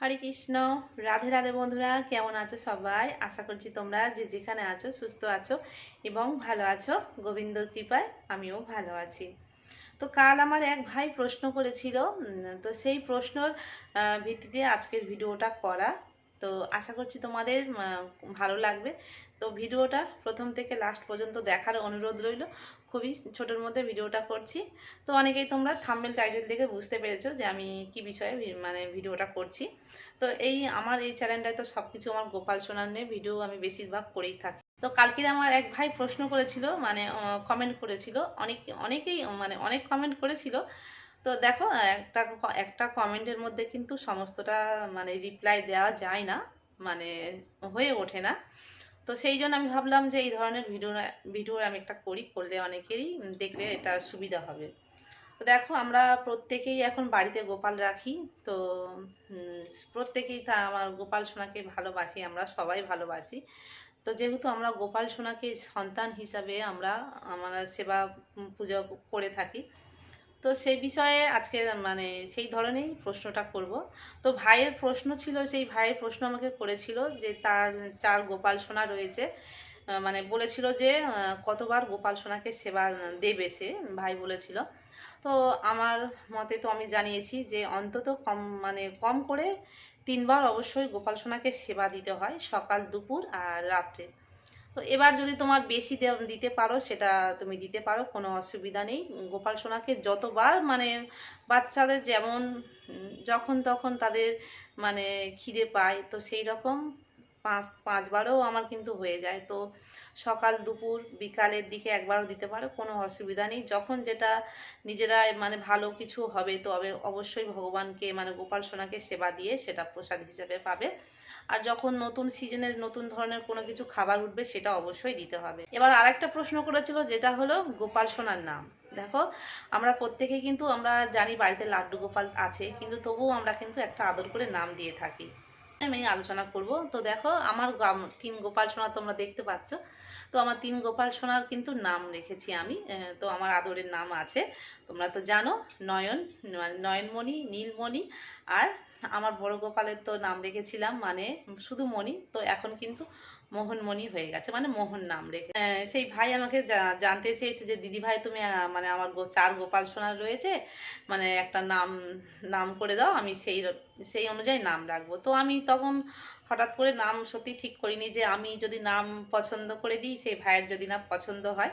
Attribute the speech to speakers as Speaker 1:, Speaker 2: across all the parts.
Speaker 1: হরে কৃষ্ণ। রাধে রাধে বন্ধুরা, কেমন আছো সবাই? আশা করছি তোমরা যে যেখানে আছো সুস্থ আছো এবং ভালো আছো। গোবিন্দর কৃপায় আমিও ভালো আছি। তো কাল আমার এক ভাই প্রশ্ন করেছিল, তো সেই প্রশ্নর ভিত্তিতে আজকের ভিডিওটা করা। তো আশা করছি তোমাদের ভালো লাগবে। তো ভিডিওটা প্রথম থেকে লাস্ট পর্যন্ত দেখার অনুরোধ রইল। খুবই ছোটোর মধ্যে ভিডিওটা করছি। তো অনেকেই তোমরা থাম্বনেল টাইটেল দেখে বুঝতে পেরেছো যে আমি কি বিষয়ে ভিডিওটা করছি। তো আমার এই চ্যানেলটায় তো সব কিছু আমার গোপাল সোনার নিয়ে ভিডিও আমি বেশিরভাগ করেই থাকি। তো কালকে আমার এক ভাই প্রশ্ন করেছিল, কমেন্ট করেছিল, অনেকেই অনেক কমেন্ট করেছিল। তো দেখো, একটা একটা কমেন্টের মধ্যে কিন্তু সমস্তটা রিপ্লাই দেওয়া যায় না, মানে হয়ে ওঠে না। তো সেই জন্য আমি ভাবলাম যে এই ধরনের ভিডিও আমি একটা করলে অনেকেরই দেখলে এটা সুবিধা হবে। তো দেখো, আমরা প্রত্যেকেই এখন বাড়িতে গোপাল রাখি। তো প্রত্যেকেই তা আমার গোপাল সোনাকে ভালোবাসি, আমরা সবাই ভালোবাসি। তো যেহেতু আমরা গোপাল সোনাকে সন্তান হিসাবে আমরা সেবা পুজো করে থাকি। তো সেই বিষয়ে আজকে সেই ধরনেরই প্রশ্নটা করব। তো ভাইয়ের প্রশ্ন ছিল, সেই ভাইয়ের প্রশ্ন আমাকে করেছিল যে তার 4 গোপাল সোনা রয়েছে। বলেছিল যে কতবার গোপাল সোনাকে সেবা দেবে সে, ভাই বলেছিল। তো আমার মতে তো আমি জানিয়েছি যে অন্তত কম করে 3বার অবশ্যই গোপাল সোনাকে সেবা দিতে হয়, সকাল, দুপুর আর রাত্রে। তো এবার যদি তোমার বেশি দিতে পারো সেটা তুমি দিতে পারো, কোনো অসুবিধা নেই। গোপাল সোনাকে যতবার বাচ্চাদের যেমন যখন তখন তাদের খিদে পায়, তো সেই রকম পাঁচবারও আমার কিন্তু হয়ে যায়। তো সকাল, দুপুর, বিকালের দিকে একবারও দিতে পারো, কোনো অসুবিধা নেই। যখন যেটা নিজেরা ভালো কিছু হবে, তবে অবশ্যই ভগবানকে গোপাল সোনাকে সেবা দিয়ে সেটা প্রসাদ হিসেবে পাবে। আর যখন নতুন সিজনের নতুন ধরনের কোনো কিছু খাবার উঠবে সেটা অবশ্যই দিতে হবে। এবার আরেকটা প্রশ্ন করেছিল, যেটা হলো গোপাল সোনার নাম। দেখো, আমরা প্রত্যেকেই কিন্তু আমরা জানি বাড়িতে লাড্ডু গোপাল আছে, কিন্তু তবুও আমরা কিন্তু একটা আদর করে নাম দিয়ে থাকি। আমি আলোচনা করব। তো দেখো, আমার 3 গোপাল সোনা তোমরা দেখতে পাচ্ছ। তো আমার 3 গোপাল সোনার কিন্তু নাম রেখেছি আমি। তো আমার আদরের নাম আছে, তোমরা তো জানো, নয়নমণি, নীলমণি। আর আমার বড় গোপালের তো নাম রেখেছিলাম শুধু মণি, তো এখন কিন্তু মোহনমণি হয়ে গেছে, মোহন নাম রেখে। সেই ভাই আমাকে জানতে চেয়েছে যে দিদি ভাই, তুমি আমার 4 গোপাল সোনা রয়েছে, একটা নাম নাম করে দাও, আমি সেই অনুযায়ী নাম রাখবো। তো আমি তখন হঠাৎ করে নাম সত্যি ঠিক করিনি যে আমি যদি নাম পছন্দ করে দিই, সেই ভাইয়ের যদি না পছন্দ হয়।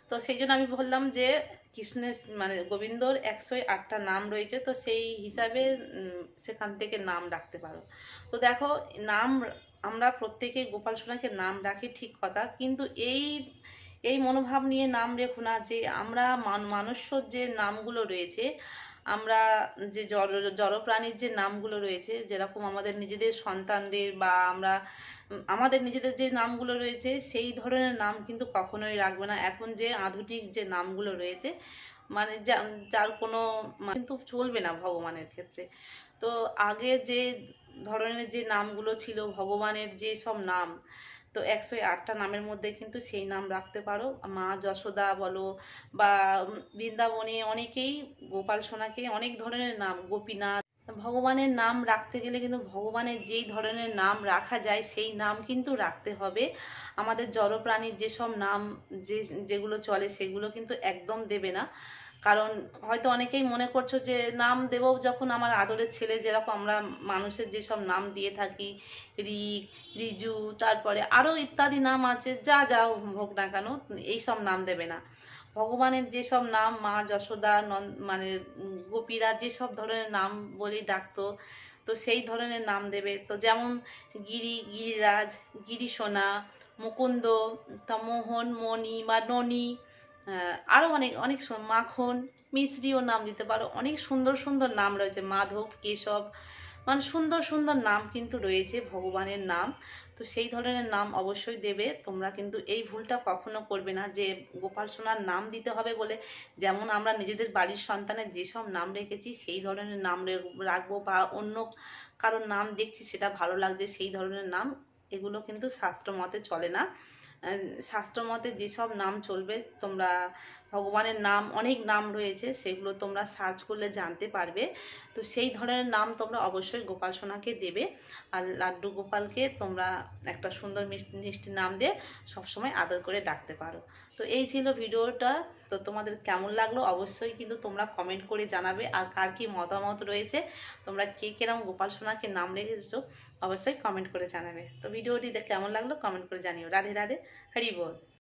Speaker 1: তো সেই জন্য আমি বললাম যে কৃষ্ণের গোবিন্দর 108টা নাম রয়েছে, তো সেই হিসাবে সেখান থেকে নাম রাখতে পারো। তো দেখো, নাম আমরা প্রত্যেকেই গোপাল সোনাকে নাম রাখি, ঠিক কথা, কিন্তু এই এই মনোভাব নিয়ে নাম রেখো না যে আমরা মানুষ্য যে নামগুলো রয়েছে, আমরা যে জড় প্রাণীর যে নামগুলো রয়েছে, যেরকম আমাদের নিজেদের সন্তানদের বা আমাদের নিজেদের যে নামগুলো রয়েছে, সেই ধরনের নাম কিন্তু কখনোই রাখবে না। এখন যে আধুনিক যে নামগুলো রয়েছে, যার কোনো কিন্তু চলবে না ভগবানের ক্ষেত্রে। তো আগে যে ধরনের যে নামগুলো ছিল, ভগবানের যে সব নাম, তো 108টা নামের মধ্যে কিন্তু সেই নাম রাখতে পারো। মা যশোদা বলো বা বৃন্দাবনে অনেকেই গোপাল সোনাকে অনেক ধরনের নাম, গোপীনাথ, ভগবানের নাম রাখতে গেলে কিন্তু ভগবানের যেই ধরনের নাম রাখা যায় সেই নাম কিন্তু রাখতে হবে। আমাদের জড় প্রাণীর যেসব নাম যেগুলো চলে সেগুলো কিন্তু একদম দেবে না। কারণ হয়তো অনেকেই মনে করছো যে নাম দেব যখন আমার আদরের ছেলে, যেরকম আমরা মানুষের যেসব নাম দিয়ে থাকি, রিক, রিজু, তারপরে আরও ইত্যাদি নাম আছে, যা যা হোক না কেন, এইসব নাম দেবে না। ভগবানের যেসব নাম, মা যশোদা, গোপীরা যেসব ধরনের নাম বলি ডাকতো, তো সেই ধরনের নাম দেবে। তো যেমন গিরিরাজ, গিরিসোনা, মুকুন্দ, মোহন, মণি বা ননি, আরও অনেক অনেক মাখন, মিশ্রিও নাম দিতে পারো। অনেক সুন্দর সুন্দর নাম রয়েছে, মাধব, কেশব, সুন্দর সুন্দর নাম কিন্তু রয়েছে ভগবানের নাম। তো সেই ধরনের নাম অবশ্যই দেবে। তোমরা কিন্তু এই ভুলটা কখনো করবে না যে গোপাল সোনার নাম দিতে হবে বলে, যেমন আমরা নিজেদের বাড়ির সন্তানের যেসব নাম রেখেছি সেই ধরনের নাম রাখবো, বা অন্য কারোর নাম দেখছি সেটা ভালো লাগছে সেই ধরনের নাম, এগুলো কিন্তু শাস্ত্র মতে চলে না। শাস্ত্র মতে যেসব নাম চলবে তোমরা ভগবানের নাম, অনেক নাম রয়েছে, সেগুলো তোমরা সার্চ করলে জানতে পারবে। তো সেই ধরনের নাম তোমরা অবশ্যই গোপাল সোনাকে দেবে। আর লাড্ডু গোপালকে তোমরা একটা সুন্দর মিষ্টি নাম দিয়ে সবসময় আদর করে ডাকতে পারো। তো এই ছিল ভিডিওটা। তো তোমাদের কেমন লাগলো অবশ্যই কিন্তু তোমরা কমেন্ট করে জানাবে। আর কার কী মতামত রয়েছে, তোমরা কে কেরম গোপাল সোনাকে নাম রেখেছো অবশ্যই কমেন্ট করে জানাবে। তো ভিডিওটি কেমন লাগলো কমেন্ট করে জানিও। রাধে রাধে, হরি বল।